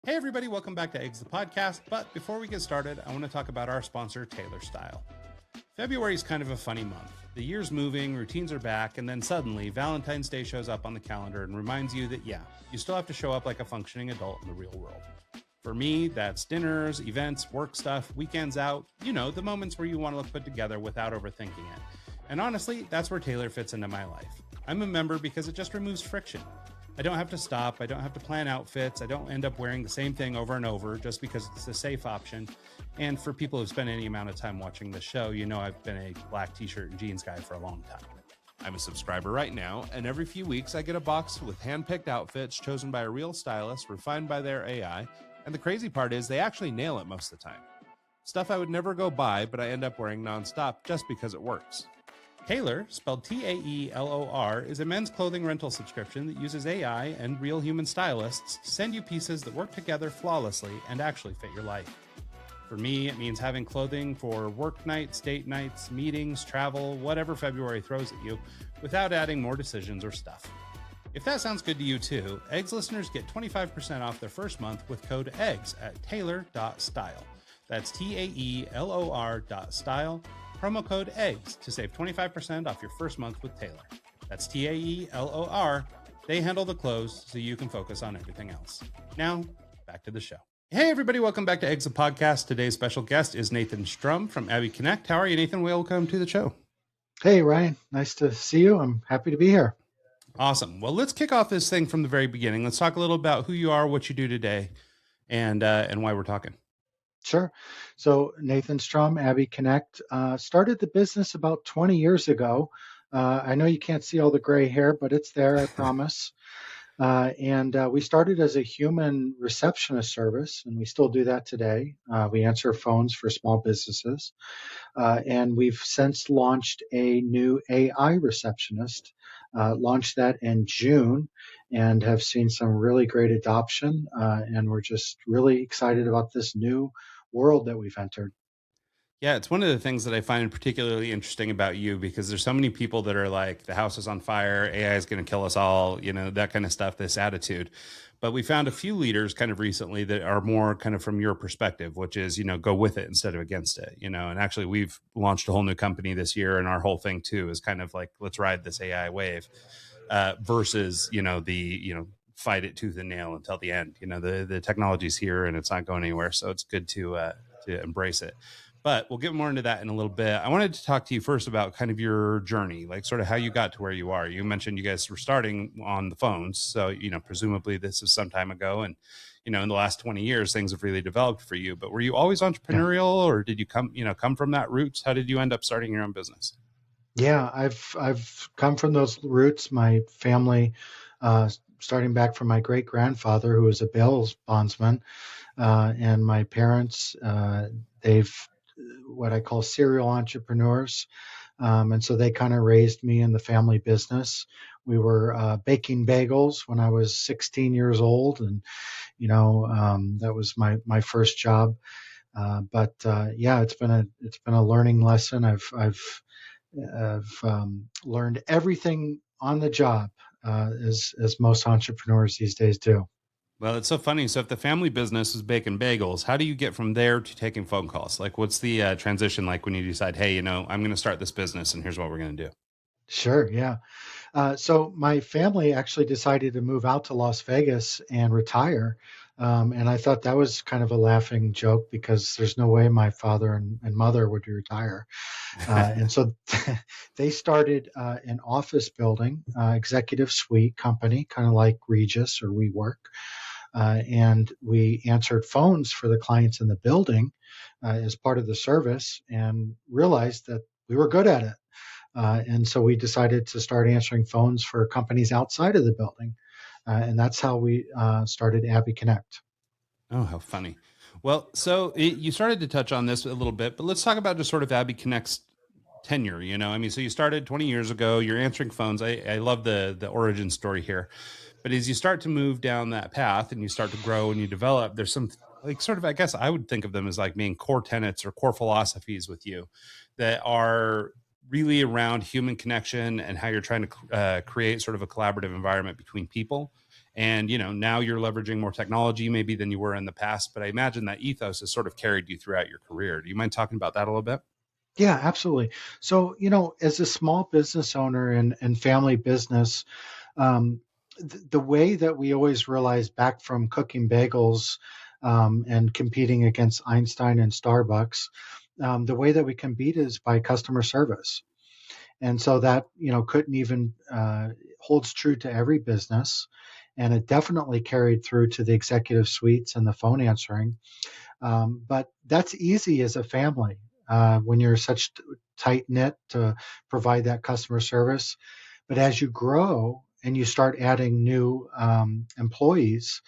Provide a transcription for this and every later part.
Hey everybody, welcome back to Eggs the Podcast. But before we get started, I want to talk about our sponsor, Taylor Style. February is kind of a funny month. The year's moving, routines are back, and then suddenly Valentine's Day shows up on the calendar and reminds you that, you still have to show up like a functioning adult in the real world. For me, that's dinners, events, work stuff, weekends out, the moments where you want to look put together without overthinking it. And honestly, that's where Taylor fits into my life. I'm a member because it just removes friction. I don't have to stop. I don't have to plan outfits. I don't end up wearing the same thing over and over just because it's a safe option. And for people who've spent any amount of time watching the show, I've been a black t-shirt and jeans guy for a long time. I'm a subscriber right now, and every few weeks I get a box with hand-picked outfits chosen by a real stylist, refined by their AI. And the crazy part is they actually nail it most of the time. Stuff I would never go buy, but I end up wearing nonstop just because it works. Taylor, spelled Taelor, is a men's clothing rental subscription that uses AI and real human stylists to send you pieces that work together flawlessly and actually fit your life. For me, it means having clothing for work nights, date nights, meetings, travel, whatever February throws at you, without adding more decisions or stuff. If that sounds good to you too, Eggs listeners get 25% off their first month with code EGGS at taylor.style. That's Taelor.style. Promo code EGGS to save 25% off your first month with Taylor. That's Taelor. They handle the clothes so you can focus on everything else. Now, back to the show. Hey, everybody. Welcome back to Eggs the Podcast. Today's special guest is Nathan Strum from Abbey Connect. How are you, Nathan? Welcome to the show. Hey, Ryan. Nice to see you. I'm happy to be here. Awesome. Well, let's kick off this thing from the very beginning. Let's talk a little about who you are, what you do today, and why we're talking. Sure. So Nathan Strum, Abbey Connect, started the business about 20 years ago. I know you can't see all the gray hair, but it's there, I promise. And we started as a human receptionist service, and we still do that today. We answer phones for small businesses. And we've since launched a new AI receptionist, launched that in June, and have seen some really great adoption. And we're just really excited about this new world that we've entered. Yeah, it's one of the things that I find particularly interesting about you because there's so many people that are like, the house is on fire, AI is going to kill us all, that kind of stuff, this attitude. But we found a few leaders kind of recently that are more kind of from your perspective, which is, go with it instead of against it, and actually we've launched a whole new company this year, and our whole thing too is kind of like, let's ride this AI wave versus, fight it tooth and nail until the end. The technology's here and it's not going anywhere. So it's good to embrace it. But we'll get more into that in a little bit. I wanted to talk to you first about kind of your journey, like sort of how you got to where you are. You mentioned you guys were starting on the phones. So, presumably this is some time ago. And, in the last 20 years, things have really developed for you. But were you always entrepreneurial or did you come from that roots? How did you end up starting your own business? Yeah, I've come from those roots. My family, starting back from my great grandfather, who was a bail bondsman, and my parents, they've what I call serial entrepreneurs. And so they kind of raised me in the family business. We were baking bagels when I was 16 years old. And, that was my first job. But it's been a learning lesson. I've learned everything on the job, as most entrepreneurs these days do. Well, it's so funny. So if the family business is baking bagels, how do you get from there to taking phone calls? Like, what's the transition like when you decide, hey, I'm going to start this business and here's what we're going to do? Sure. Yeah. So my family actually decided to move out to Las Vegas and retire. And I thought that was kind of a laughing joke because there's no way my father and mother would retire. And so they started an office building, executive suite company, kind of like Regis or WeWork. And we answered phones for the clients in the building as part of the service and realized that we were good at it. And so we decided to start answering phones for companies outside of the building. And that's how we started Abbey Connect. Oh, how funny. Well, so you started to touch on this a little bit, but let's talk about just sort of Abbey Connect's tenure. So you started 20 years ago, you're answering phones. I love the origin story here. But as you start to move down that path and you start to grow and you develop, there's some like sort of, I guess I would think of them as like being core tenets or core philosophies with you that are really around human connection and how you're trying to create sort of a collaborative environment between people And, now you're leveraging more technology maybe than you were in the past, but I imagine that ethos has sort of carried you throughout your career. Do you mind talking about that a little bit? Yeah, absolutely. So, as a small business owner and family business, um, the way that we always realize back from cooking bagels and competing against Einstein and Starbucks, the way that we compete is by customer service. And so that, couldn't even holds true to every business. And it definitely carried through to the executive suites and the phone answering. But that's easy as a family when you're such tight knit to provide that customer service. But as you grow and you start adding new employees,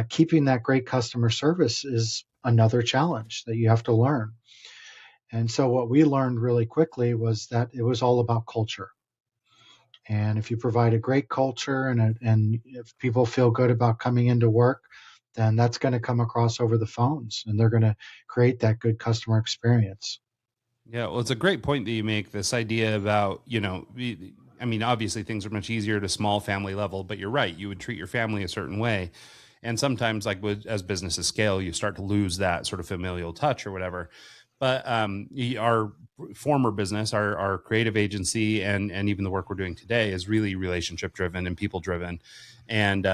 keeping that great customer service is another challenge that you have to learn. And so what we learned really quickly was that it was all about culture. And if you provide a great culture and if people feel good about coming into work, then that's going to come across over the phones and they're going to create that good customer experience. Yeah, well, it's a great point that you make. This idea about, I mean, obviously things are much easier at a small family level, but you're right. You would treat your family a certain way. And sometimes, like as businesses scale, you start to lose that sort of familial touch or whatever. But our former business, our creative agency, and even the work we're doing today is really relationship driven and people driven. And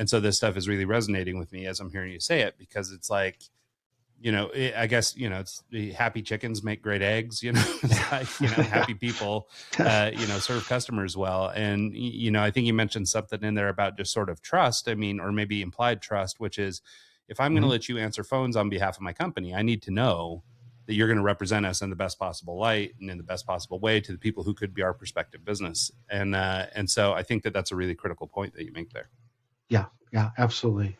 so this stuff is really resonating with me as I'm hearing you say it, because it's like, I guess, it's the happy chickens make great eggs, it's like, happy people, serve customers well. And, I think you mentioned something in there about just sort of trust. I mean, or maybe implied trust, which is if I'm going to Mhm. let you answer phones on behalf of my company, I need to know that you're going to represent us in the best possible light and in the best possible way to the people who could be our prospective business. And so I think that that's a really critical point that you make there. Yeah, yeah, absolutely.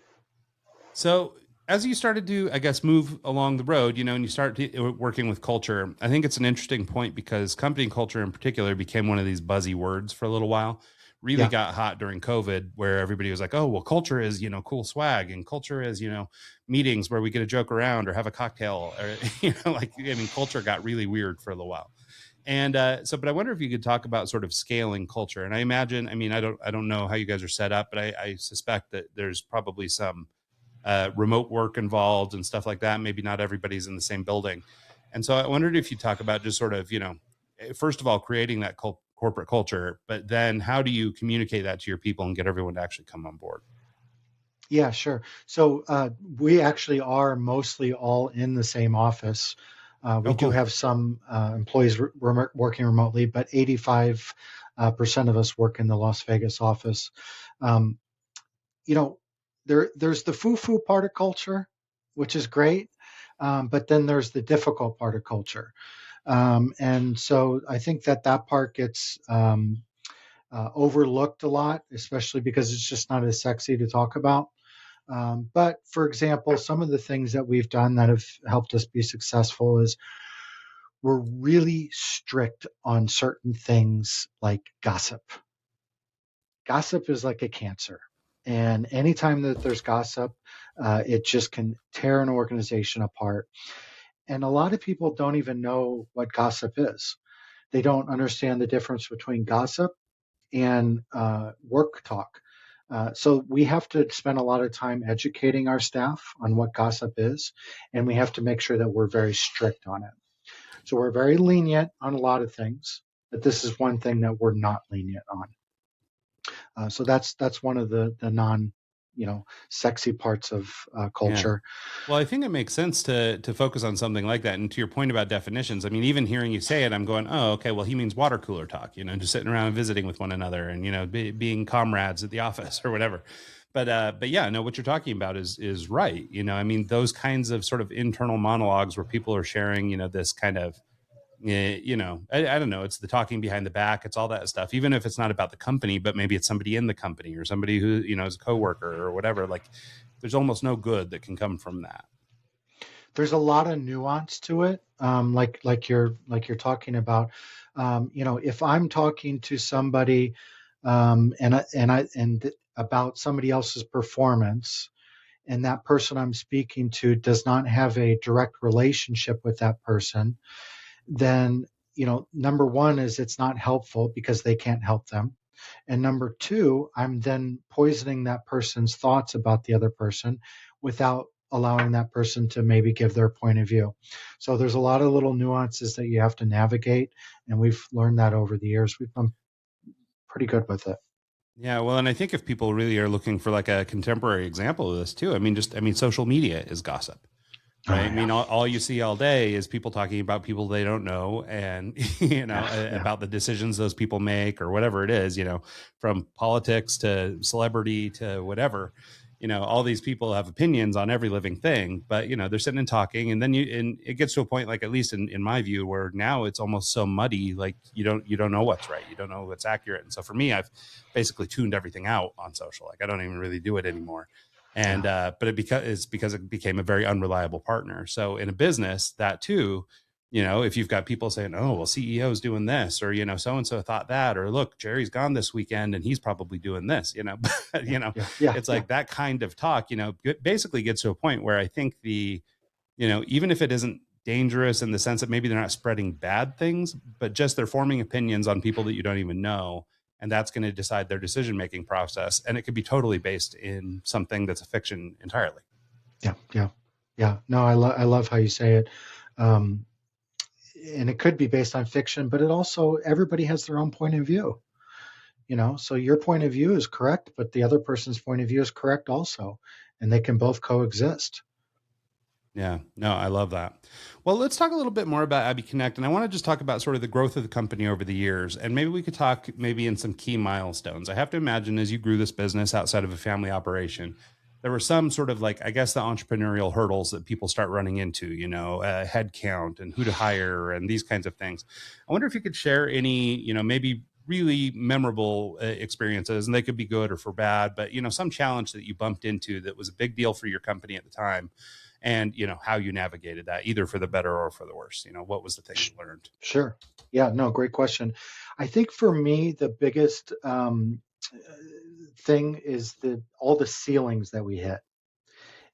So as you started to, I guess, move along the road, and you start working with culture, I think it's an interesting point because company culture in particular became one of these buzzy words for a little while. Really Yeah. got hot during COVID, where everybody was like, "Oh, well, culture is cool swag, and culture is meetings where we get to joke around or have a cocktail, or like I mean, culture got really weird for a little while." And but I wonder if you could talk about sort of scaling culture. And I imagine, I mean, I don't know how you guys are set up, but I suspect that there's probably some remote work involved and stuff like that. Maybe not everybody's in the same building. And so I wondered if you talk about just sort of, first of all, creating that corporate culture, but then how do you communicate that to your people and get everyone to actually come on board? Yeah, sure. So we actually are mostly all in the same office. We Oh, do cool. have some employees working remotely, but 85% of us work in the Las Vegas office. Um, you know, there's the foo-foo part of culture, which is great, but then there's the difficult part of culture. And so I think that part gets overlooked a lot, especially because it's just not as sexy to talk about. But for example, some of the things that we've done that have helped us be successful is we're really strict on certain things like gossip. Gossip is like a cancer. And anytime that there's gossip, it just can tear an organization apart. And a lot of people don't even know what gossip is. They don't understand the difference between gossip and work talk. So we have to spend a lot of time educating our staff on what gossip is, and we have to make sure that we're very strict on it. So we're very lenient on a lot of things, but this is one thing that we're not lenient on. So that's one of the non sexy parts of Yeah. culture. Well, I think it makes sense to focus on something like that. And to your point about definitions, I mean, even hearing you say it, I'm going, oh, okay, well, he means water cooler talk, just sitting around and visiting with one another and being comrades at the office or whatever. But yeah, no, what you're talking about is right. I mean, those kinds of sort of internal monologues where people are sharing, this kind of I don't know. It's the talking behind the back. It's all that stuff. Even if it's not about the company, but maybe it's somebody in the company or somebody who is a coworker or whatever. Like, there's almost no good that can come from that. There's a lot of nuance to it, like you're talking about. If I'm talking to somebody and about somebody else's performance, and that person I'm speaking to does not have a direct relationship with that person, then number one is it's not helpful because they can't help them. And number two, I'm then poisoning that person's thoughts about the other person without allowing that person to maybe give their point of view. So there's a lot of little nuances that you have to navigate. And we've learned that over the years. We've been pretty good with it. Yeah, well, and I think if people really are looking for like a contemporary example of this too, I mean, social media is gossip, right? Oh, I yeah. mean, all you see all day is people talking about people they don't know, and Yeah. Yeah. about the decisions those people make or whatever it is, from politics to celebrity to whatever. All these people have opinions on every living thing, but they're sitting and talking, and then and it gets to a point, like, at least in my view, where now it's almost so muddy, like you don't know what's right, you don't know what's accurate. And so for me, I've basically tuned everything out on social. Like, I don't even really do it anymore. And Yeah. but it's because it became a very unreliable partner. So in a business, that too, if you've got people saying, oh, well, CEO's doing this, or so and so thought that, or look, Jerry's gone this weekend and he's probably doing this, but, Yeah. Yeah. Yeah. it's Yeah. like that kind of talk, it basically gets to a point where I think even if it isn't dangerous in the sense that maybe they're not spreading bad things, but just they're forming opinions on people that you don't even know. And that's going to decide their decision making process. And it could be totally based in something that's a fiction entirely. Yeah. Yeah. Yeah. No, I love how you say it. Um, and it could be based on fiction, but it also, everybody has their own point of view. So your point of view is correct, but the other person's point of view is correct also, and they can both coexist. Yeah, no, I love that. Well, let's talk a little bit more about Abbey Connect. And I want to just talk about sort of the growth of the company over the years. And maybe we could talk maybe in some key milestones. I have to imagine as you grew this business outside of a family operation, there were some sort of, like, I guess, the entrepreneurial hurdles that people start running into, head count and who to hire and these kinds of things. I wonder if you could share any, maybe really memorable experiences, and they could be good or for bad, but, some challenge that you bumped into that was a big deal for your company at the time, and how you navigated that, either for the better or for the worse. What was the thing you learned? Sure. Yeah, no, great question. I think for me, the biggest thing is all the ceilings that we hit.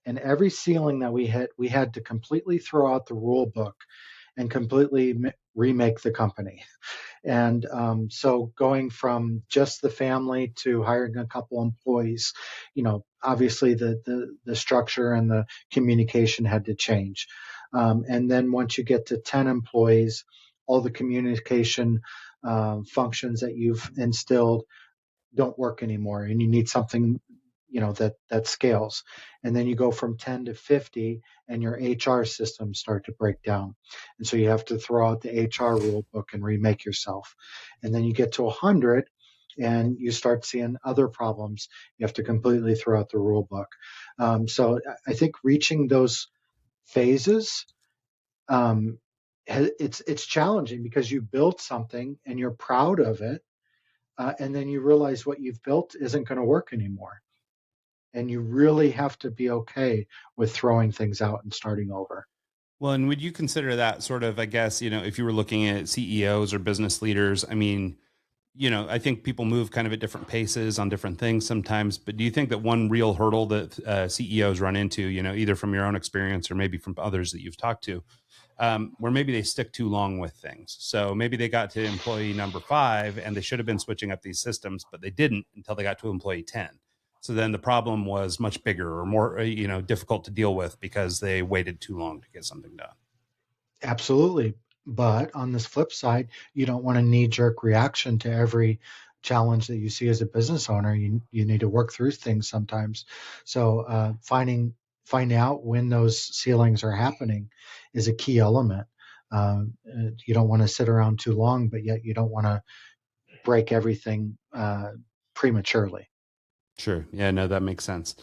And every ceiling that we hit, we had to completely throw out the rule book and completely remake the company. And so going from just the family to hiring a couple employees, obviously the structure and the communication had to change. And then once you get to 10 employees, all the communication functions that you've instilled don't work anymore, and you need something that scales. And then you go from 10 to 50, and your HR systems start to break down, and so you have to throw out the HR rule book and remake yourself. And then you get to 100, and you start seeing other problems. You have to completely throw out the rule book. So I think reaching those phases, it's challenging because you built something and you're proud of it, and then you realize what you've built isn't going to work anymore. And you really have to be okay with throwing things out and starting over. Well, and would you consider that sort of, I guess, if you were looking at CEOs or business leaders, I mean, I think people move kind of at different paces on different things sometimes, but do you think that one real hurdle that CEOs run into, either from your own experience or maybe from others that you've talked to, where maybe they stick too long with things? So maybe they got to employee number 5 and they should have been switching up these systems, but they didn't until they got to employee 10. So then the problem was much bigger or more, difficult to deal with because they waited too long to get something done. Absolutely. But on this flip side, you don't want a knee-jerk reaction to every challenge that you see as a business owner. You need to work through things sometimes. So finding out when those ceilings are happening is a key element. You don't want to sit around too long, but yet you don't want to break everything prematurely. Sure. Yeah, no, that makes sense.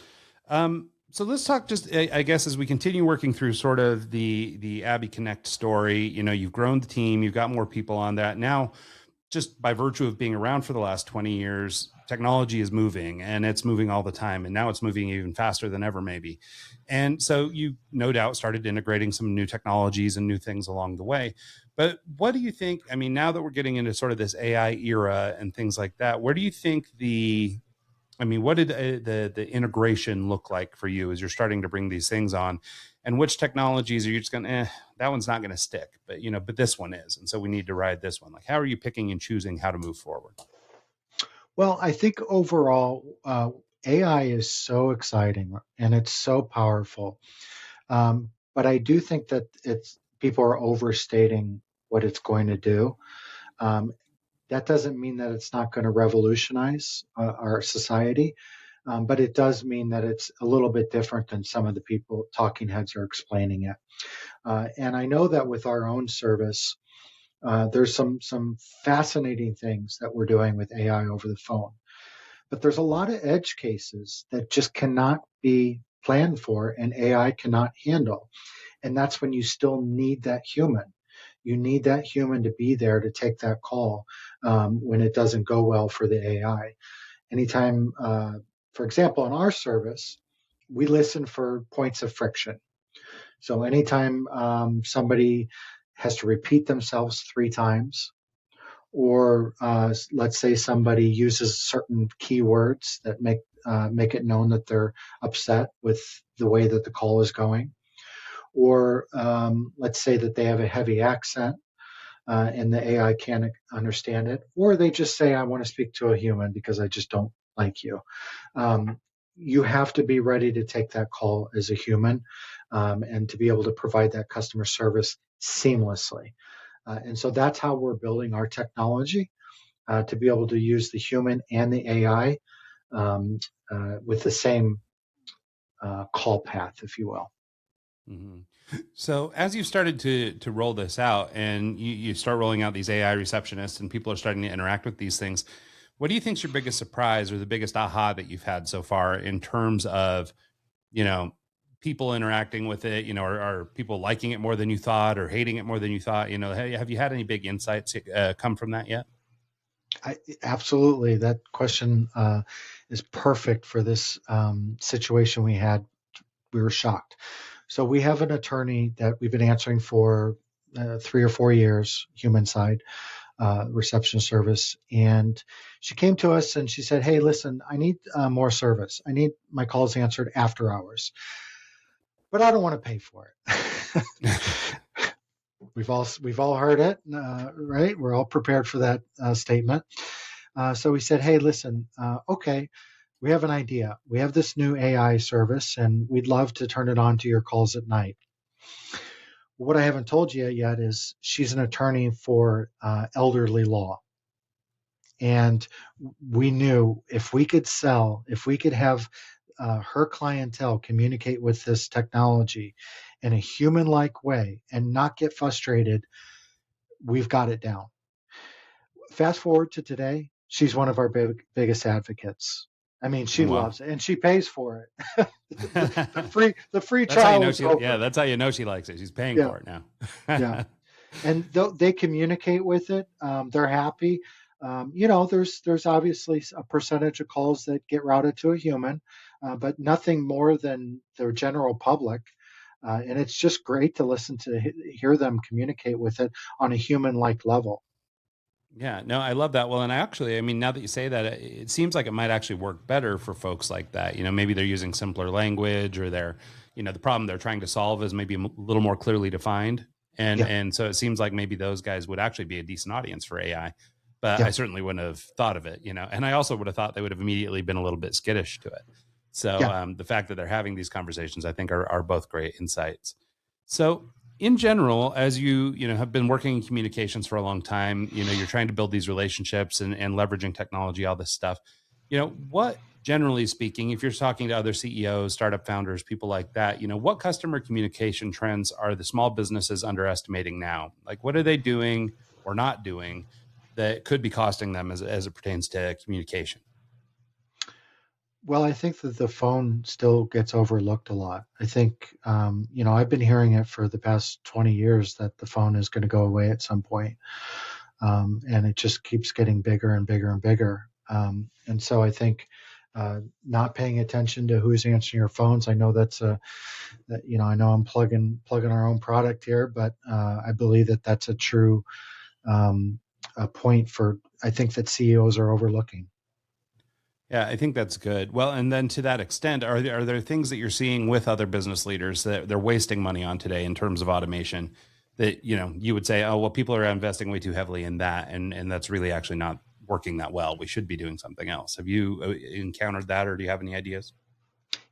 So let's talk just, I guess, as we continue working through sort of the Abbey Connect story. You've grown the team, you've got more people on that now. Just by virtue of being around for the last 20 years, technology is moving, and it's moving all the time. And now it's moving even faster than ever, maybe. And so you no doubt started integrating some new technologies and new things along the way. But what do you think? I mean, now that we're getting into sort of this AI era and things like that, where do you think what did the integration look like for you as you're starting to bring these things on? And which technologies are you just going, that one's not going to stick, but this one is. And so we need to ride this one. Like, how are you picking and choosing how to move forward? Well, I think overall, AI is so exciting and it's so powerful. But I do think that people are overstating what it's going to do. Um, that doesn't mean that it's not going to revolutionize our society, but it does mean that it's a little bit different than some of the people talking heads are explaining it. And I know that with our own service, there's some fascinating things that we're doing with AI over the phone. But there's a lot of edge cases that just cannot be planned for and AI cannot handle. And that's when you still need that human. You need that human to be there to take that call when it doesn't go well for the AI. Anytime, for example, in our service, we listen for points of friction. So anytime somebody has to repeat themselves 3 times, or let's say somebody uses certain keywords that make it known that they're upset with the way that the call is going, or let's say that they have a heavy accent and the AI can't understand it, or they just say, "I want to speak to a human because I just don't like you." Um, you have to be ready to take that call as a human and to be able to provide that customer service seamlessly. And so that's how we're building our technology to be able to use the human and the AI um, with the same call path, if you will. Mm-hmm. So as you started to roll this out and you start rolling out these AI receptionists and people are starting to interact with these things, what do you think is your biggest surprise or the biggest aha that you've had so far in terms of, you know, people interacting with it, are people liking it more than you thought or hating it more than you thought? Have you had any big insights come from that yet? Absolutely. That question is perfect for this situation we had. We were shocked. So we have an attorney that we've been answering for 3 or 4 years, human side, reception service. And she came to us and she said, "Hey, listen, I need more service. I need my calls answered after hours, but I don't want to pay for it." We've all heard it, right? We're all prepared for that statement. So we said, "Hey, listen, okay, we have an idea. We have this new AI service, and we'd love to turn it on to your calls at night." What I haven't told you yet is she's an attorney for elderly law. And we knew if we could have her clientele communicate with this technology in a human like way and not get frustrated, we've got it down. Fast forward to today, she's one of our biggest advocates. I mean, she Wow. loves it and she pays for it. The free That's how you trial know is over. that's how you know she likes it. She's paying Yeah, for it now. yeah. And they communicate with it. They're happy. There's obviously a percentage of calls that get routed to a human, but nothing more than the general public. And it's just great to listen to hear them communicate with it on a human-like level. Yeah, no, I love that. Well, and I mean, now that you say that, it seems like it might actually work better for folks like that. Maybe they're using simpler language or the problem they're trying to solve is maybe a little more clearly defined. And Yeah, and so it seems like maybe those guys would actually be a decent audience for AI. But I yeah, certainly wouldn't have thought of it. And I also would have thought they would have immediately been a little bit skittish to it. So yeah. the fact that they're having these conversations, I think, are both great insights. So in general, as you have been working in communications for a long time, you're trying to build these relationships and leveraging technology, all this stuff. What generally speaking, if you're talking to other CEOs, startup founders, people like that, what customer communication trends are the small businesses underestimating now? Like, what are they doing or not doing that could be costing them as it pertains to communication? Well, I think that the phone still gets overlooked a lot. I think, I've been hearing it for the past 20 years that the phone is going to go away at some point. And it just keeps getting bigger and bigger and bigger. And so I think not paying attention to who's answering your phones. I know I know I'm plugging our own product here, but I believe that that's a true a point I think that CEOs are overlooking. Yeah, I think that's good. Well, and then to that extent, are there things that you're seeing with other business leaders that they're wasting money on today in terms of automation that you would say, oh well, people are investing way too heavily in that, and that's really actually not working that well. We should be doing something else. Have you encountered that, or do you have any ideas?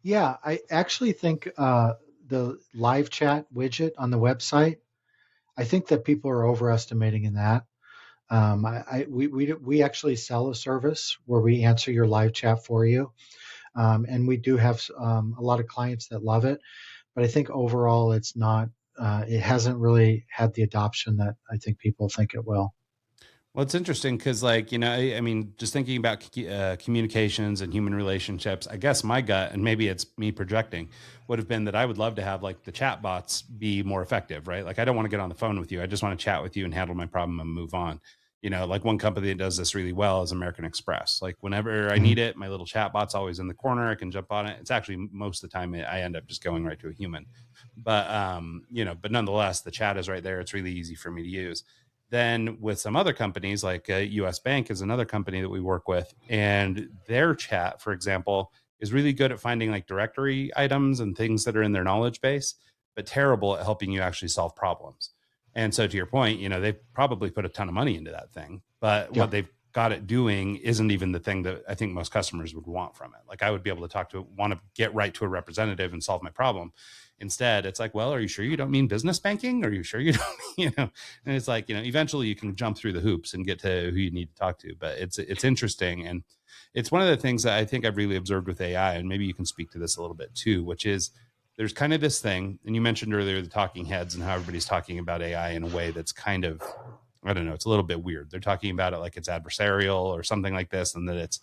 Yeah, I actually think the live chat widget on the website, I think that people are overestimating in that. We actually sell a service where we answer your live chat for you. And we do have a lot of clients that love it. But I think overall it hasn't really had the adoption that I think people think it will. Well, it's interesting because, like, I mean, just thinking about communications and human relationships, I guess my gut, and maybe it's me projecting, would have been that I would love to have like the chat bots be more effective, right? Like, I don't want to get on the phone with you. I just want to chat with you and handle my problem and move on. Like one company that does this really well is American Express. Like, whenever I Mhm. need it, my little chat bot's always in the corner. I can jump on it. It's actually most of the time I end up just going right to a human. But nonetheless, the chat is right there. It's really easy for me to use. Then with some other companies, like US Bank is another company that we work with, and their chat, for example, is really good at finding like directory items and things that are in their knowledge base, but terrible at helping you actually solve problems. And so to your point, they've probably put a ton of money into that thing, but Yeah. what they've got it doing isn't even the thing that I think most customers would want from it. Like, I would be able to want to get right to a representative and solve my problem. Instead, it's like, well, are you sure you don't mean business banking? Are you sure you don't, and it's like, eventually you can jump through the hoops and get to who you need to talk to. But it's interesting. And it's one of the things that I think I've really observed with AI, and maybe you can speak to this a little bit too, which is there's kind of this thing, and you mentioned earlier the talking heads and how everybody's talking about AI in a way that's kind of, I don't know, it's a little bit weird. They're talking about it like it's adversarial or something like this, and that it's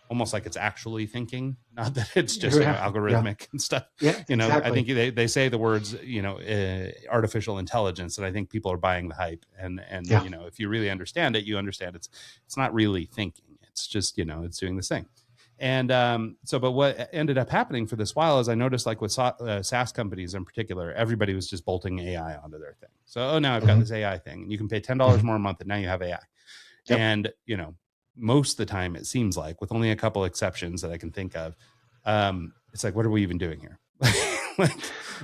almost like it's actually thinking, not that it's just, Yeah. Yeah. algorithmic and stuff. Yeah. I Exactly. think they say the words, artificial intelligence, and I think people are buying the hype. And Yeah. if you really understand it, you understand it's not really thinking. It's just, it's doing this thing. And but what ended up happening for this while is I noticed, like with SaaS companies in particular, everybody was just bolting AI onto their thing. So, now I've got Hmm. this AI thing, and you can pay $10 Hmm. more a month, and now you have AI. Yep. And most of the time, it seems like, with only a couple exceptions that I can think of, it's like, what are we even doing here? Like,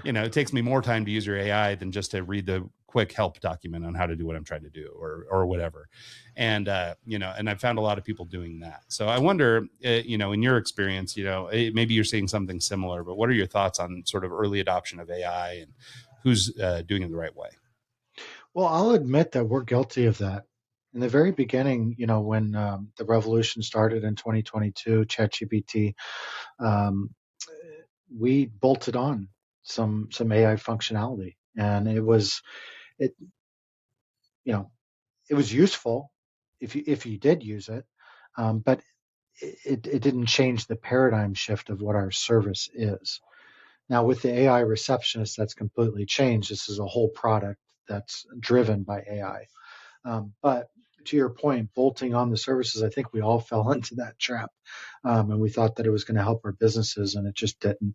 it takes me more time to use your AI than just to read the quick help document on how to do what I'm trying to do, or whatever. And and I've found a lot of people doing that. So I wonder, in your experience, maybe you're seeing something similar, but what are your thoughts on sort of early adoption of AI and who's doing it the right way? Well, I'll admit that we're guilty of that. In the very beginning, when the revolution started in 2022, ChatGPT, um, we bolted on some AI functionality, and it you know it was useful if you did use it, but it didn't change the paradigm shift of what our service is. Now with the AI receptionist, that's completely changed. This is a whole product that's driven by AI. But to your point, bolting on the services, I think we all fell into that trap, and we thought that it was going to help our businesses, and it just didn't.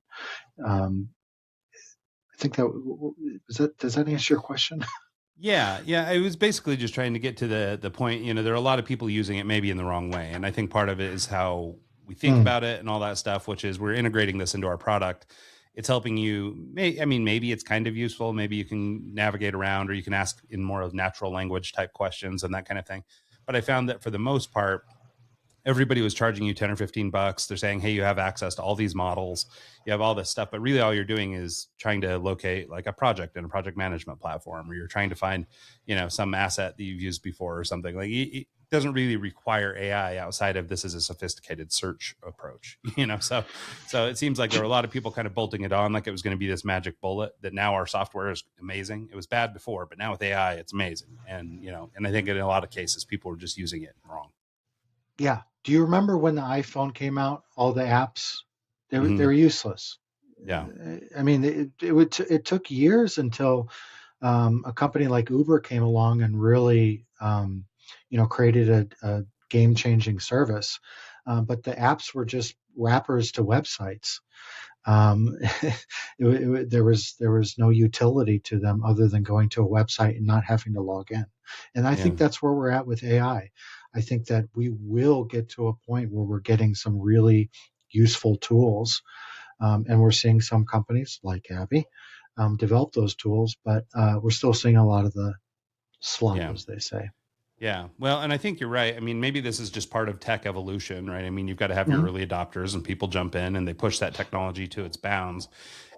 Um, I think does that answer your question? Yeah, yeah. I was basically just trying to get to the point. There are a lot of people using it maybe in the wrong way, and I think part of it is how we think Mm, about it and all that stuff. Which is, we're integrating this into our product. It's helping you. I mean, maybe it's kind of useful. Maybe you can navigate around, or you can ask in more of natural language type questions and that kind of thing. But I found that for the most part, everybody was charging you 10 or 15 bucks. They're saying, hey, you have access to all these models, you have all this stuff, but really all you're doing is trying to locate like a project in a project management platform, or you're trying to find, some asset that you've used before or something. Like, it doesn't really require AI outside of, this is a sophisticated search approach. So it seems like there were a lot of people kind of bolting it on like it was going to be this magic bullet, that now our software is amazing. It was bad before, but now with AI it's amazing. And I think in a lot of cases people were just using it wrong. yeah. Do you remember when the iPhone came out? All the apps, they Hmm. were useless. Yeah. I mean, it took years until a company like Uber came along and really, created a game-changing service. But the apps were just wrappers to websites. There was no utility to them other than going to a website and not having to log in. And I Yeah. think that's where we're at with AI. I think that we will get to a point where we're getting some really useful tools, and we're seeing some companies like Abbey develop those tools, but we're still seeing a lot of the slop, Yeah. as they say. Yeah. Well, and I think you're right. I mean, maybe this is just part of tech evolution, right? I mean, you've got to have your Mhm. early adopters and people jump in and they push that technology to its bounds.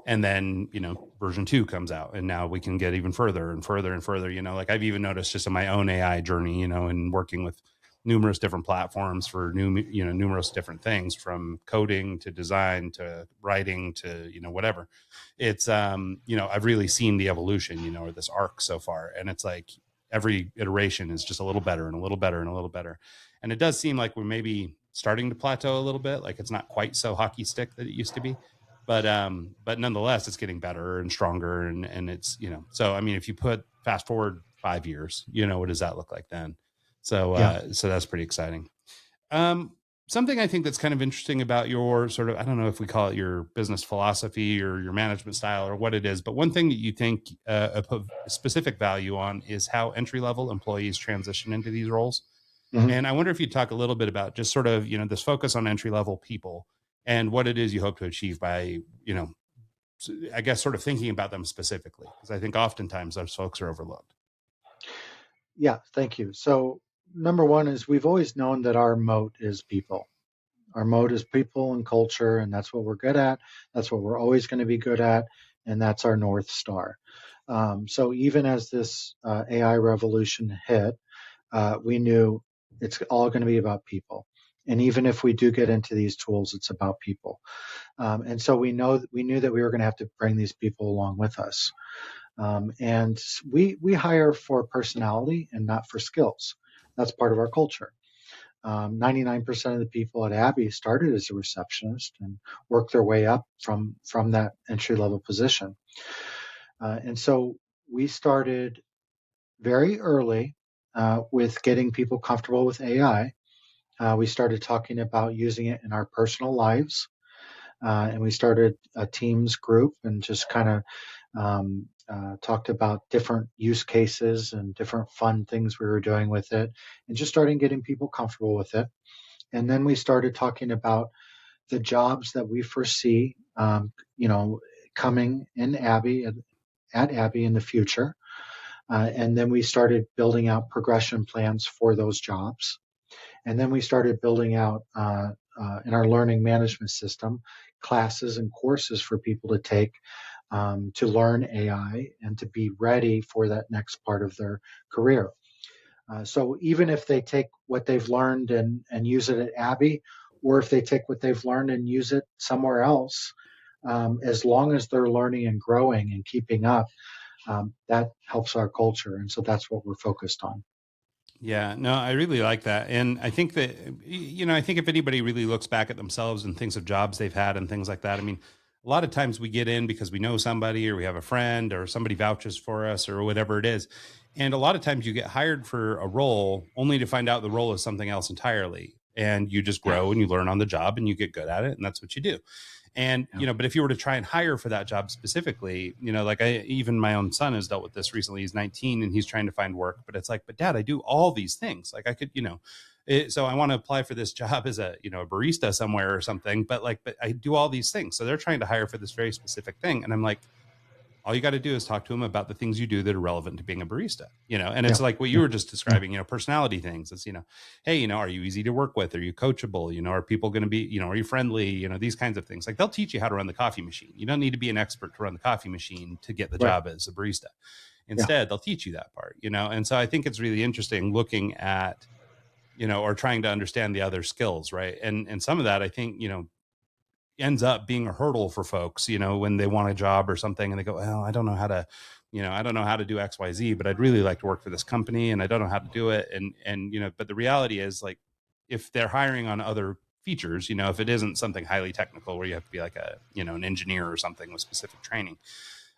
And then, version 2 comes out and now we can get even further and further and further. Like I've even noticed just in my own AI journey, and working with numerous different platforms for numerous different things, from coding to design to writing to, whatever. It's, I've really seen the evolution, or this arc so far. And it's like, every iteration is just a little better and a little better and a little better. And it does seem like we're maybe starting to plateau a little bit. Like it's not quite so hockey stick that it used to be, but nonetheless, it's getting better and stronger. And it's, so, I mean, if you put fast forward 5 years, what does that look like then? So, Yeah. so that's pretty exciting. Um, Something I think that's kind of interesting about your sort of, I don't know if we call it your business philosophy or your management style or what it is, but one thing that you think of specific value on is how entry level employees transition into these roles. Mhm. And I wonder if you'd talk a little bit about just sort of, this focus on entry level people and what it is you hope to achieve by, I guess, sort of thinking about them specifically, because I think oftentimes those folks are overlooked. Yeah, thank you. So, number one is we've always known that our moat is people. Our moat is people and culture, and that's what we're good at. That's what we're always going to be good at, and that's our North Star. So, even as this AI revolution hit, we knew it's all going to be about people. And even if we do get into these tools, it's about people. And so we knew that we were going to have to bring these people along with us. And we hire for personality and not for skills. That's part of our culture. 99% of the people at Abbey started as a receptionist and worked their way up from that entry level position. And so we started very early with getting people comfortable with AI. We started talking about using it in our personal lives, and we started a Teams group and just kind of talked about different use cases and different fun things we were doing with it, and just starting getting people comfortable with it. And then we started talking about the jobs that we foresee, coming in Abbey at Abbey in the future. And then we started building out progression plans for those jobs. And then we started building out in our learning management system classes and courses for people to take to learn AI and to be ready for that next part of their career. So even if they take what they've learned and use it at Abbey, or if they take what they've learned and use it somewhere else, as long as they're learning and growing and keeping up, that helps our culture. And so that's what we're focused on. Yeah, no, I really like that. And I think that, I think if anybody really looks back at themselves and thinks of jobs they've had and things like that, I mean, a lot of times we get in because we know somebody or we have a friend or somebody vouches for us or whatever it is. And a lot of times you get hired for a role only to find out the role is something else entirely. And you just Yeah. grow and you learn on the job and you get good at it. And that's what you do. And, Yeah. but if you were to try and hire for that job specifically, like even my own son has dealt with this recently. He's 19 and he's trying to find work, but it's like, but dad, I do all these things. Like I could, so I want to apply for this job as a, a barista somewhere or something, but I do all these things. So they're trying to hire for this very specific thing. And I'm like, all you got to do is talk to them about the things you do that are relevant to being a barista, and Yeah. it's like what you Yeah. were just describing, personality things. It's, hey, are you easy to work with? Are you coachable? Are people going to be, are you friendly? These kinds of things. Like they'll teach you how to run the coffee machine. You don't need to be an expert to run the coffee machine to get the Right. job as a barista. Yeah. Instead, they'll teach you that part, and so I think it's really interesting looking at, or trying to understand the other skills. Right. And some of that, I think, ends up being a hurdle for folks, when they want a job or something and they go, well, I don't know how to, I don't know how to do XYZ, but I'd really like to work for this company and I don't know how to do it. And, but the reality is, like, if they're hiring on other features, if it isn't something highly technical where you have to be like a, an engineer or something with specific training,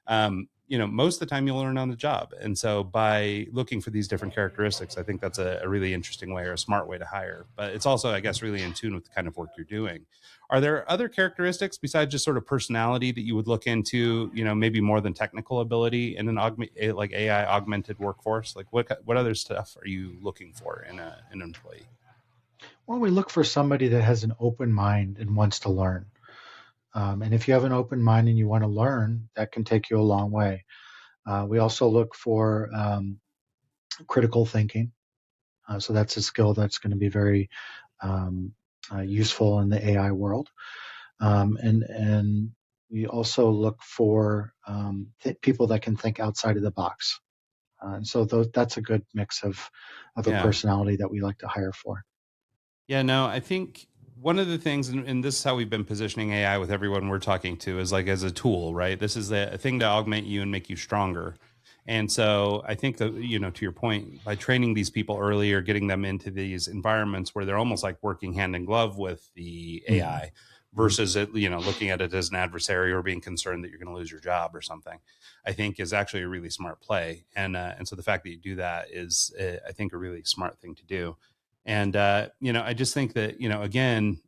most of the time you'll learn on the job. And so by looking for these different characteristics, I think that's a really interesting way or a smart way to hire. But it's also, I guess, really in tune with the kind of work you're doing. Are there other characteristics besides just sort of personality that you would look into, maybe more than technical ability in like AI augmented workforce? Like what other stuff are you looking for in an employee? Well, we look for somebody that has an open mind and wants to learn. And if you have an open mind and you want to learn, that can take you a long way. We also look for critical thinking. So that's a skill that's going to be very um, useful in the AI world. And we also look for people that can think outside of the box. And so that's a good mix of a Yeah. personality that we like to hire for. Yeah, no, I think one of the things, and this is how we've been positioning AI with everyone we're talking to, is like as a tool, right? This is a thing to augment you and make you stronger. And so I think that, to your point, by training these people earlier, getting them into these environments where they're almost like working hand in glove with the Mm-hmm. AI versus it, looking at it as an adversary or being concerned that you're going to lose your job or something, I think is actually a really smart play. And so the fact that you do that is, I think, a really smart thing to do. And I just think that, again,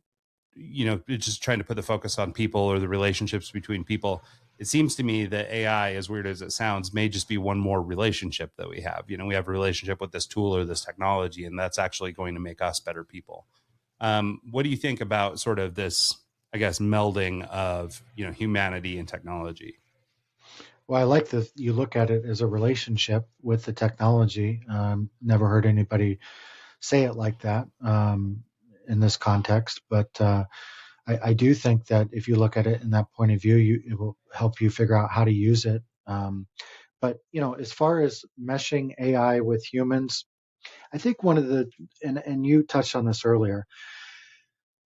just trying to put the focus on people or the relationships between people. It seems to me that AI, as weird as it sounds, may just be one more relationship that we have. We have a relationship with this tool or this technology, and that's actually going to make us better people. What do you think about sort of this, I guess, melding of, humanity and technology? Well, I like that you look at it as a relationship with the technology. Never heard anybody say it like that in this context, but I do think that if you look at it in that point of view, it will help you figure out how to use it. But as far as meshing AI with humans, I think one of the and you touched on this earlier.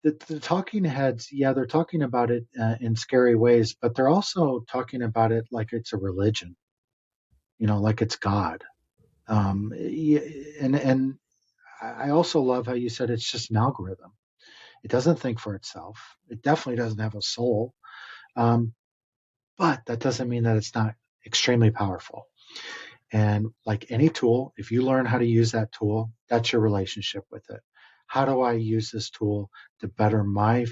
The talking heads, yeah, they're talking about it in scary ways, but they're also talking about it like it's a religion, like it's God. And I also love how you said it's just an algorithm. It doesn't think for itself. It definitely doesn't have a soul. Um, but that doesn't mean that it's not extremely powerful. And like any tool, if you learn how to use that tool, that's your relationship with it. How do I use this tool to better my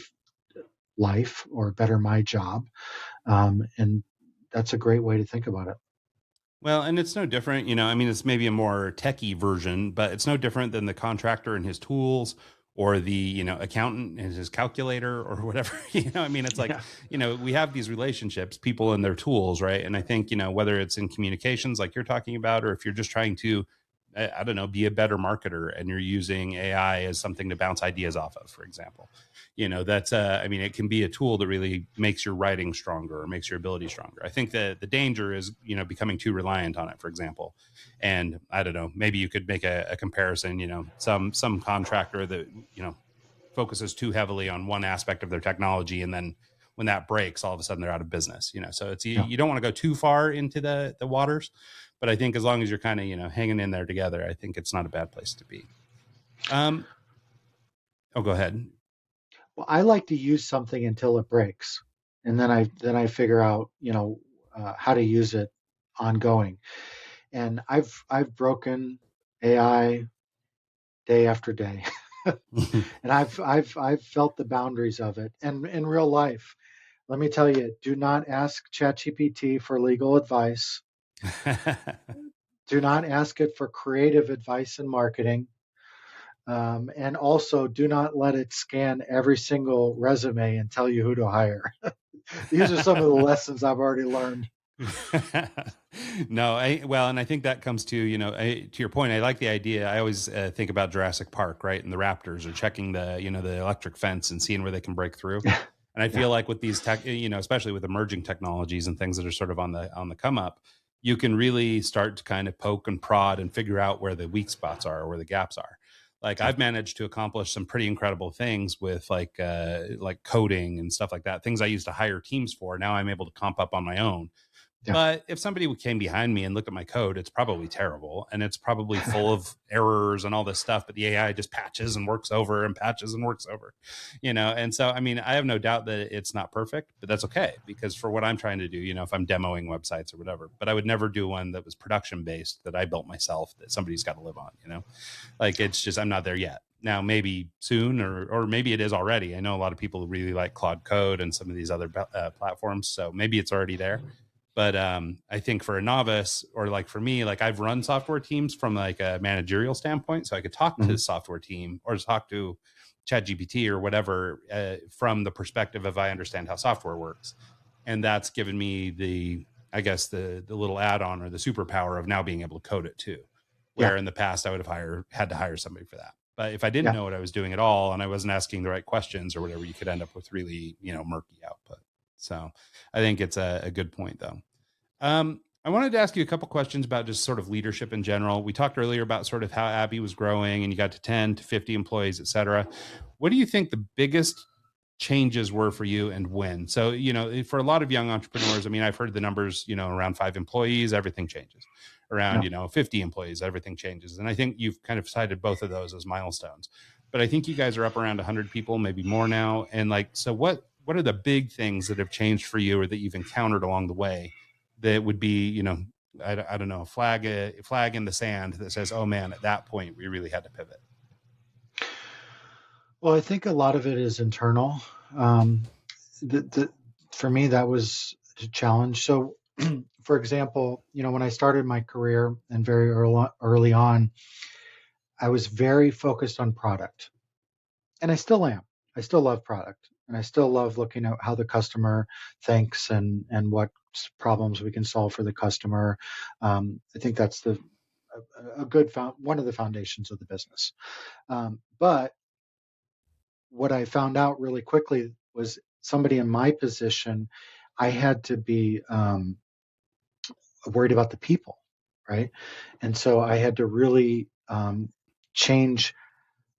life or better my job? And that's a great way to think about it. Well, and it's no different, I mean, it's maybe a more techie version, but it's no different than the contractor and his tools or the, accountant and his calculator or whatever. I mean, it's like, Yeah. we have these relationships, people and their tools, right? And I think, whether it's in communications like you're talking about, or if you're just trying to, I don't know, be a better marketer and you're using AI as something to bounce ideas off of, for example, that's I mean, it can be a tool that really makes your writing stronger or makes your ability stronger. I think that the danger is, becoming too reliant on it, for example. And I don't know, maybe you could make a comparison, some contractor that, focuses too heavily on one aspect of their technology, and then when that breaks, all of a sudden they're out of business. So it's, Yeah. you don't want to go too far into the waters, but I think as long as you're kind of, hanging in there together, I think it's not a bad place to be. um oh, go ahead. Well, I like to use something until it breaks, and then I figure out how to use it ongoing. And I've broken AI day after day, and I've felt the boundaries of it. And in real life, let me tell you, do not ask ChatGPT for legal advice. Do not ask it for creative advice in marketing. And also, do not let it scan every single resume and tell you who to hire. These are some of the lessons I've already learned. No, and I think that comes to, to your point. I like the idea. I always think about Jurassic Park, right? And the raptors are checking the electric fence and seeing where they can break through. And I Yeah. feel like with these tech, especially with emerging technologies and things that are sort of on the come up, you can really start to kind of poke and prod and figure out where the weak spots are or where the gaps are. Like Yeah. I've managed to accomplish some pretty incredible things with like coding and stuff like that. Things I used to hire teams for. Now I'm able to comp up on my own. Yeah. But if somebody came behind me and looked at my code, it's probably terrible and it's probably full of errors and all this stuff. But the AI just patches and works over and patches and works over, And so, I mean, I have no doubt that it's not perfect, but that's okay because for what I'm trying to do, if I'm demoing websites or whatever, but I would never do one that was production based that I built myself that somebody's got to live on. Like it's just I'm not there yet. Now maybe soon, or maybe it is already. I know a lot of people really like Claude Code and some of these other platforms, so maybe it's already there. But I think for a novice or like for me, like I've run software teams from like a managerial standpoint, so I could talk to Mhm. the software team or talk to ChatGPT or whatever from the perspective of I understand how software works, and that's given me I guess the little add-on or the superpower of now being able to code it too. Yeah. where in the past I would have had to hire somebody for that. But if I didn't Yeah. know what I was doing at all and I wasn't asking the right questions or whatever, you could end up with really, murky output. So I think it's a good point though. I wanted to ask you a couple questions about just sort of leadership in general. We talked earlier about sort of how Abbey was growing and you got to 10 to 50 employees, et cetera. What do you think the biggest changes were for you and when? So, for a lot of young entrepreneurs, I mean, I've heard the numbers, around 5 employees, everything changes. Around, Yeah. 50 employees, everything changes. And I think you've kind of cited both of those as milestones. But I think you guys are up around 100 people, maybe more now. And so what are the big things that have changed for you or that you've encountered along the way that would be, I don't know, a flag in the sand that says, oh man, at that point we really had to pivot? Well, I think a lot of it is internal. For me, that was a challenge. So, for example, when I started my career and very early on, I was very focused on product, and I still am. I still love product, and I still love looking at how the customer thinks and what problems we can solve for the customer. I think that's a good one of the foundations of the business. But what I found out really quickly was somebody in my position, I had to be worried about the people, right? And so I had to really change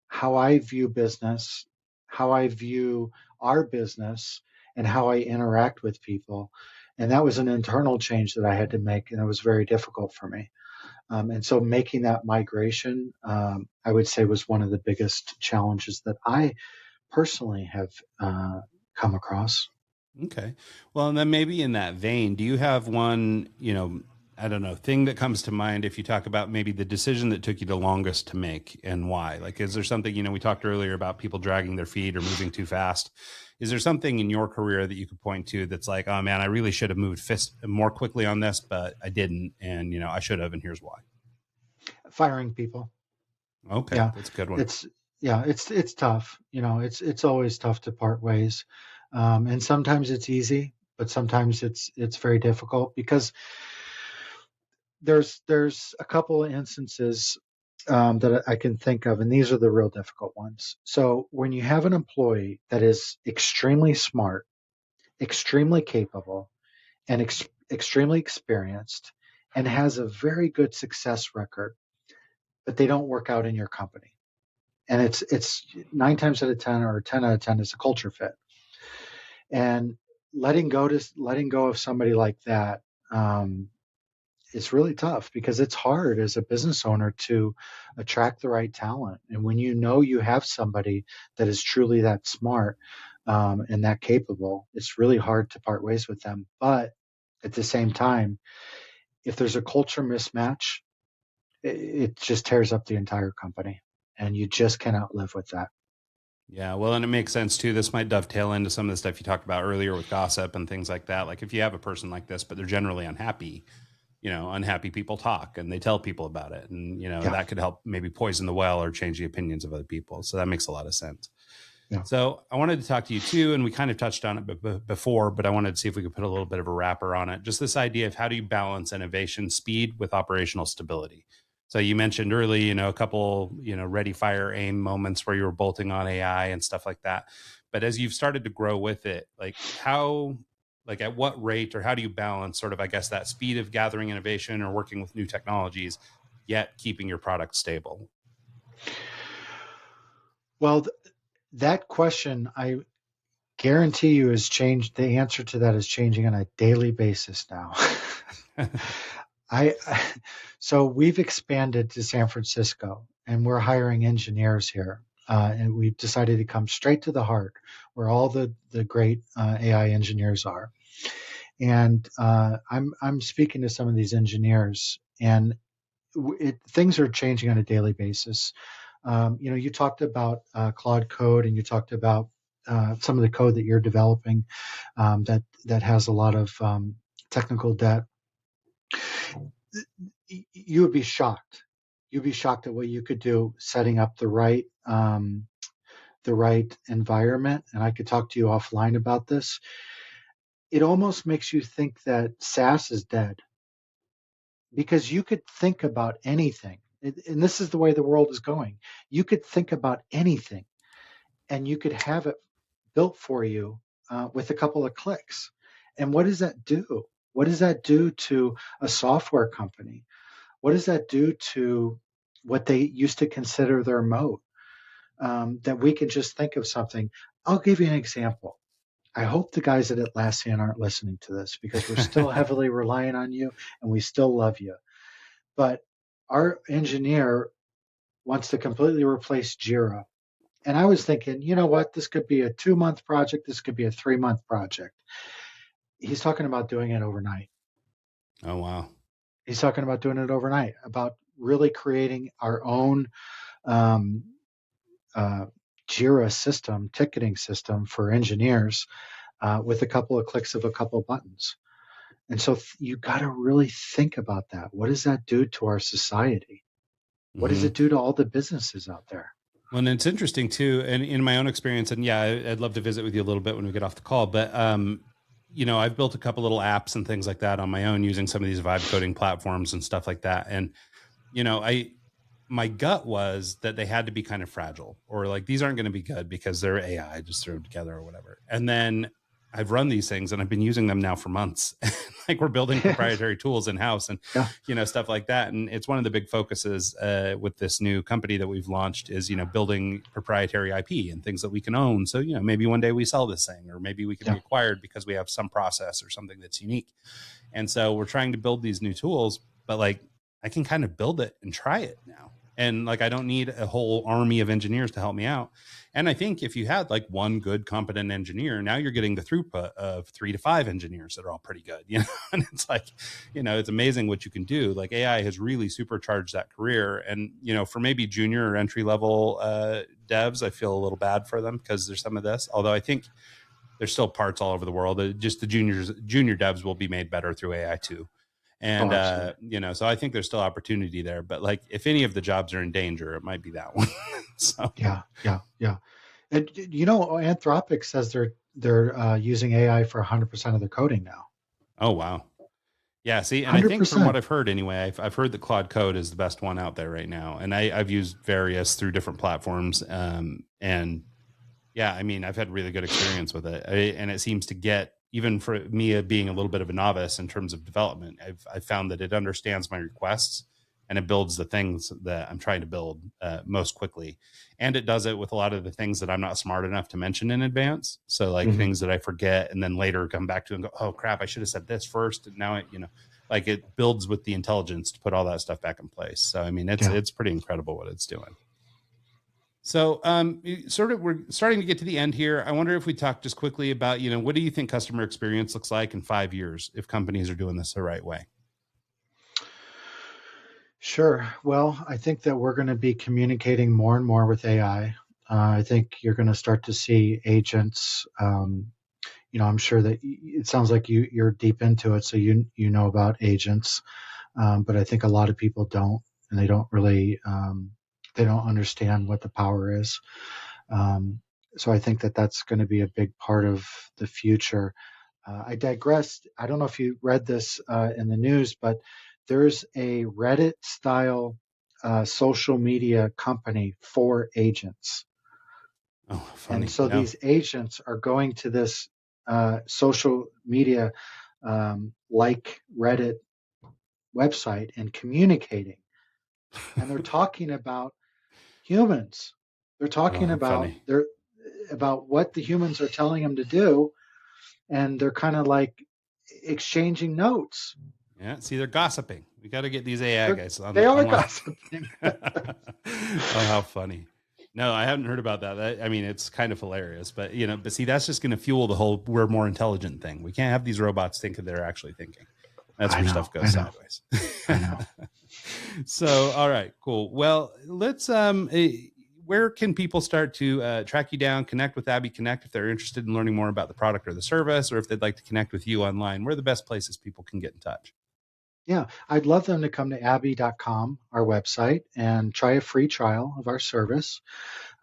how I view business, how I view our business, and how I interact with people. And that was an internal change that I had to make, and it was very difficult for me. And so making that migration, I would say, was one of the biggest challenges that I personally have come across. Okay. Well, and then maybe in that vein, do you have one, I don't know, thing that comes to mind if you talk about maybe the decision that took you the longest to make and why? Like, is there something, we talked earlier about people dragging their feet or moving too fast. Is there something in your career that you could point to that's like, oh man, I really should have moved more quickly on this, but I didn't. And, I should have, and here's why. Firing people. Okay. Yeah, That's a good one. it's tough. It's always tough to part ways, and sometimes it's easy, but sometimes it's very difficult because there's a couple of instances that I can think of, and these are the real difficult ones. So when you have an employee that is extremely smart, extremely capable, and extremely experienced, and has a very good success record, but they don't work out in your company, and it's 9 times out of 10 or 10 out of 10 is a culture fit, and letting go of somebody like that is really tough because it's hard as a business owner to attract the right talent. And when you have somebody that is truly that smart and that capable, it's really hard to part ways with them. But at the same time, if there's a culture mismatch, it just tears up the entire company, and you just cannot live with that. Yeah, well, and it makes sense too. This might dovetail into some of the stuff you talked about earlier with gossip and things like that. Like if you have a person like this, but they're generally unhappy, unhappy people talk and they tell people about it. And, Yeah, that could help maybe poison the well or change the opinions of other people. So that makes a lot of sense. yeah. So I wanted to talk to you too, and we kind of touched on it before, but I wanted to see if we could put a little bit of a wrapper on it. Just this idea of how do you balance innovation speed with operational stability? So you mentioned early, a couple, ready, fire, aim moments where you were bolting on AI and stuff like that. But as you've started to grow with it, at what rate or how do you balance sort of, I guess, that speed of gathering innovation or working with new technologies, yet keeping your product stable? Well, that question, I guarantee you, has changed. The answer to that is changing on a daily basis now. I so we've expanded to San Francisco, and we're hiring engineers here. And we've decided to come straight to the heart, where all the great AI engineers are. And I'm speaking to some of these engineers, and things are changing on a daily basis. You talked about Claude Code, and you talked about some of the code that you're developing that has a lot of technical debt. You would be shocked. You'd be shocked at what you could do setting up the right environment. And I could talk to you offline about this. It almost makes you think that SaaS is dead because you could think about anything And this is the way the world is going. You could think about anything and you could have it built for you with a couple of clicks. And what does that do? What does that do to a software company? What does that do to what they used to consider their moat? That we can just think of something. I'll give you an example. I hope the guys at Atlassian aren't listening to this because we're still heavily relying on you and we still love you. But our engineer wants to completely replace Jira. And I was thinking, you know what? This could be a 2-month project. This could be a 3-month project. He's talking about doing it overnight. Oh, wow. He's talking about doing it overnight, about really creating our own Jira system, ticketing system for engineers with a couple of clicks of a couple of buttons. And so you got to really think about that. What does that do to our society? What does it do to all the businesses out there? Well, and it's interesting too, and in my own experience, and yeah, I'd love to visit with you a little bit when we get off the call, but I've built a couple little apps and things like that on my own using some of these vibe coding platforms and stuff like that. And, my gut was that they had to be kind of fragile, or like, these aren't going to be good because they're AI just thrown together or whatever. And then I've run these things and I've been using them now for months. Like, we're building proprietary tools in house and, stuff like that. And it's one of the big focuses with this new company that we've launched is, building proprietary IP and things that we can own. So, maybe one day we sell this thing, or maybe we can be acquired because we have some process or something that's unique. And so we're trying to build these new tools, but like, I can kind of build it and try it now. And like, I don't need a whole army of engineers to help me out. And I think if you had like one good, competent engineer, now you're getting the throughput of 3 to 5 engineers that are all pretty good, and it's like, it's amazing what you can do. Like, AI has really supercharged that career. And, for maybe junior or entry level devs, I feel a little bad for them because there's some of this, although I think there's still parts all over the world. Just the junior devs will be made better through AI too. And, so I think there's still opportunity there, but like, if any of the jobs are in danger, it might be that one. So, yeah. And, Anthropic says they're using AI for 100% of their coding now. Oh, wow. Yeah. See, and 100%. I think from what I've heard anyway, I've heard that Claude Code is the best one out there right now. And I've used various through different platforms. And yeah, I mean, I've had really good experience with it. And it seems to get, even for me being a little bit of a novice in terms of development, I've found that it understands my requests and it builds the things that I'm trying to build most quickly. And it does it with a lot of the things that I'm not smart enough to mention in advance. So like things that I forget and then later come back to and go, oh crap, I should have said this first. And now like, it builds with the intelligence to put all that stuff back in place. So, I mean, it's pretty incredible what it's doing. So we're starting to get to the end here. I wonder if we talk just quickly about, what do you think customer experience looks like in 5 years if companies are doing this the right way? Sure. Well, I think that we're going to be communicating more and more with AI. I think you're going to start to see agents. I'm sure that it sounds like you're deep into it, so you know about agents. But I think a lot of people don't, and they don't really they don't understand what the power is. So I think that that's going to be a big part of the future. I digressed. I don't know if you read this in the news, but there's a Reddit-style social media company for agents. Oh, funny. And so these agents are going to this social media like Reddit website and communicating. And they're talking about humans. They're talking about what the humans are telling them to do, and they're kind of like exchanging notes. Yeah, see, they're gossiping. We got to get these AI guys on. They are gossiping. Oh, how funny! No, I haven't heard about that. I mean, it's kind of hilarious, but but see, that's just going to fuel the whole "we're more intelligent" thing. We can't have these robots thinking they're actually thinking. That's where stuff goes sideways. I know. So, all right, cool. Well, let's. Where can people start to track you down, connect with Abbey Connect if they're interested in learning more about the product or the service, or if they'd like to connect with you online? Where are the best places people can get in touch? Yeah, I'd love them to come to Abbey.com, our website, and try a free trial of our service.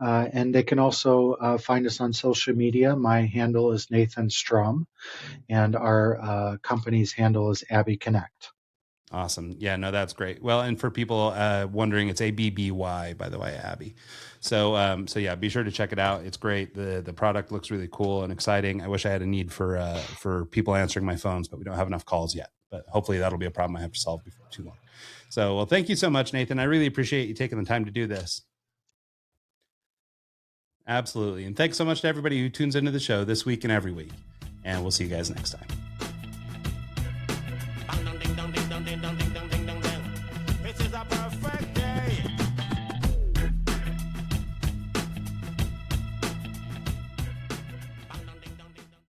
And they can also find us on social media. My handle is Nathan Strum, and our company's handle is Abbey Connect. Awesome. Yeah, no, that's great. Well, and for people wondering, it's ABBY, by the way, Abby. So yeah, be sure to check it out. It's great. The product looks really cool and exciting. I wish I had a need for people answering my phones, but we don't have enough calls yet. But hopefully that'll be a problem I have to solve before too long. So, well, thank you so much, Nathan. I really appreciate you taking the time to do this. Absolutely. And thanks so much to everybody who tunes into the show this week and every week. And we'll see you guys next time.